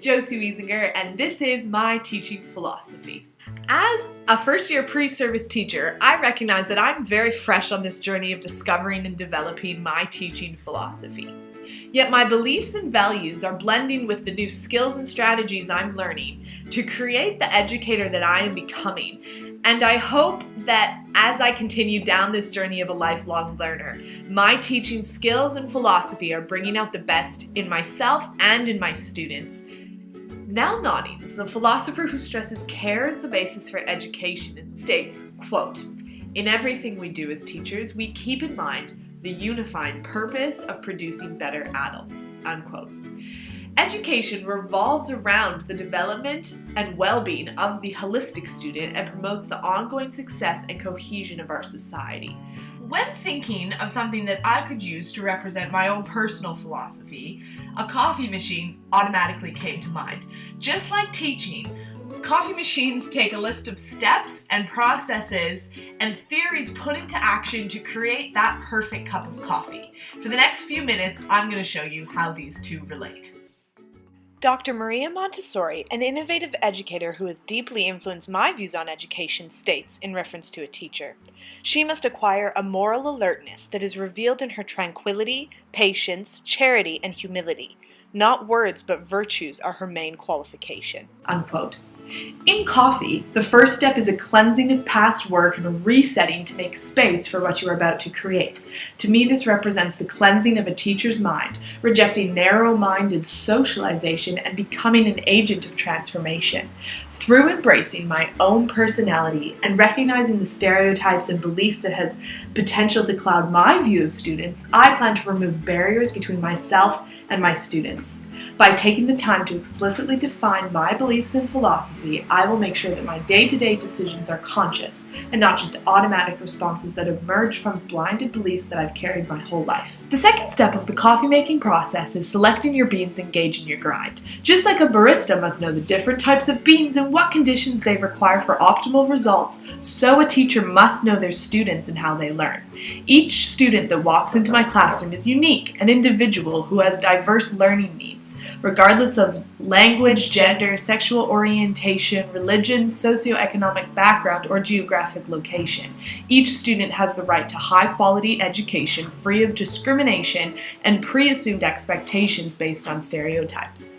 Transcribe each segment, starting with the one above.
Josie Wiesinger, and this is my teaching philosophy. As a first-year pre-service teacher, I recognize that I'm very fresh on this journey of discovering and developing my teaching philosophy. Yet my beliefs and values are blending with the new skills and strategies I'm learning to create the educator that I am becoming. And I hope that as I continue down this journey of a lifelong learner, my teaching skills and philosophy are bringing out the best in myself and in my students. Nell Noddings, the philosopher who stresses care as the basis for education, states, quote, "In everything we do as teachers, we keep in mind the unifying purpose of producing better adults," unquote. Education revolves around the development and well-being of the holistic student and promotes the ongoing success and cohesion of our society. When thinking of something that I could use to represent my own personal philosophy, a coffee machine automatically came to mind. Just like teaching, coffee machines take a list of steps and processes and theories put into action to create that perfect cup of coffee. For the next few minutes, I'm going to show you how these two relate. Dr. Maria Montessori, an innovative educator who has deeply influenced my views on education, states, in reference to a teacher, "She must acquire a moral alertness that is revealed in her tranquility, patience, charity, and humility. Not words but virtues are her main qualification," unquote. In coffee, the first step is a cleansing of past work and a resetting to make space for what you are about to create. To me, this represents the cleansing of a teacher's mind, rejecting narrow-minded socialization and becoming an agent of transformation. Through embracing my own personality and recognizing the stereotypes and beliefs that have potential to cloud my view of students, I plan to remove barriers between myself and my students. By taking the time to explicitly define my beliefs and philosophy, I will make sure that my day-to-day decisions are conscious and not just automatic responses that emerge from blinded beliefs that I've carried my whole life. The second step of the coffee-making process is selecting your beans and gauging your grind. Just like a barista must know the different types of beans and what conditions they require for optimal results, so a teacher must know their students and how they learn. Each student that walks into my classroom is unique, an individual who has diverse learning needs. Regardless of language, gender, sexual orientation, religion, socioeconomic background, or geographic location, each student has the right to high-quality education free of discrimination and pre-assumed expectations based on stereotypes.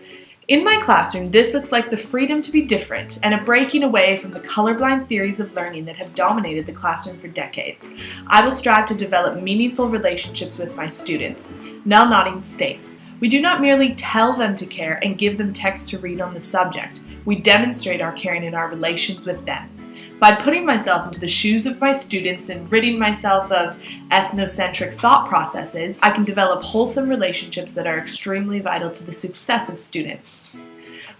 In my classroom, this looks like the freedom to be different and a breaking away from the colorblind theories of learning that have dominated the classroom for decades. I will strive to develop meaningful relationships with my students. Nell Noddings states, "We do not merely tell them to care and give them text to read on the subject. We demonstrate our caring in our relations with them. By putting myself into the shoes of my students and ridding myself of ethnocentric thought processes, I can develop wholesome relationships that are extremely vital to the success of students."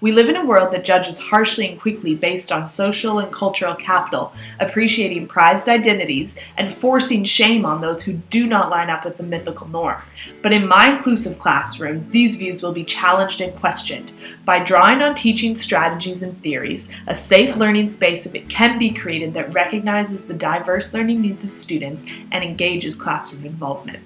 We live in a world that judges harshly and quickly based on social and cultural capital, appreciating prized identities and forcing shame on those who do not line up with the mythical norm. But in my inclusive classroom, these views will be challenged and questioned. By drawing on teaching strategies and theories, a safe learning space can be created that recognizes the diverse learning needs of students and engages classroom involvement.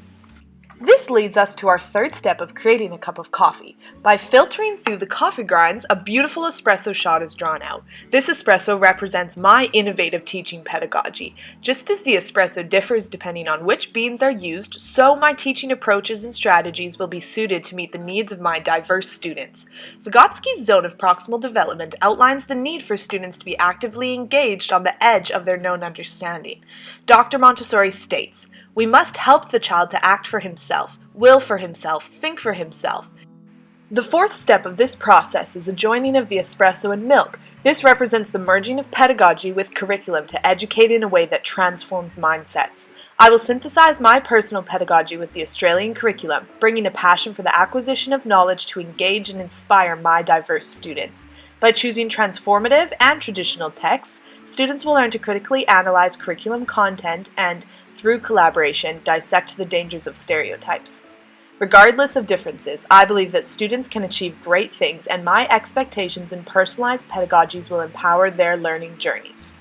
This leads us to our third step of creating a cup of coffee. By filtering through the coffee grinds, a beautiful espresso shot is drawn out. This espresso represents my innovative teaching pedagogy. Just as the espresso differs depending on which beans are used, so my teaching approaches and strategies will be suited to meet the needs of my diverse students. Vygotsky's zone of proximal development outlines the need for students to be actively engaged on the edge of their known understanding. Dr. Montessori states, "We must help the child to act for himself, will for himself, think for himself." The fourth step of this process is a joining of the espresso and milk. This represents the merging of pedagogy with curriculum to educate in a way that transforms mindsets. I will synthesize my personal pedagogy with the Australian curriculum, bringing a passion for the acquisition of knowledge to engage and inspire my diverse students. By choosing transformative and traditional texts, students will learn to critically analyze curriculum content and, through collaboration, dissect the dangers of stereotypes. Regardless of differences, I believe that students can achieve great things, and my expectations and personalized pedagogies will empower their learning journeys.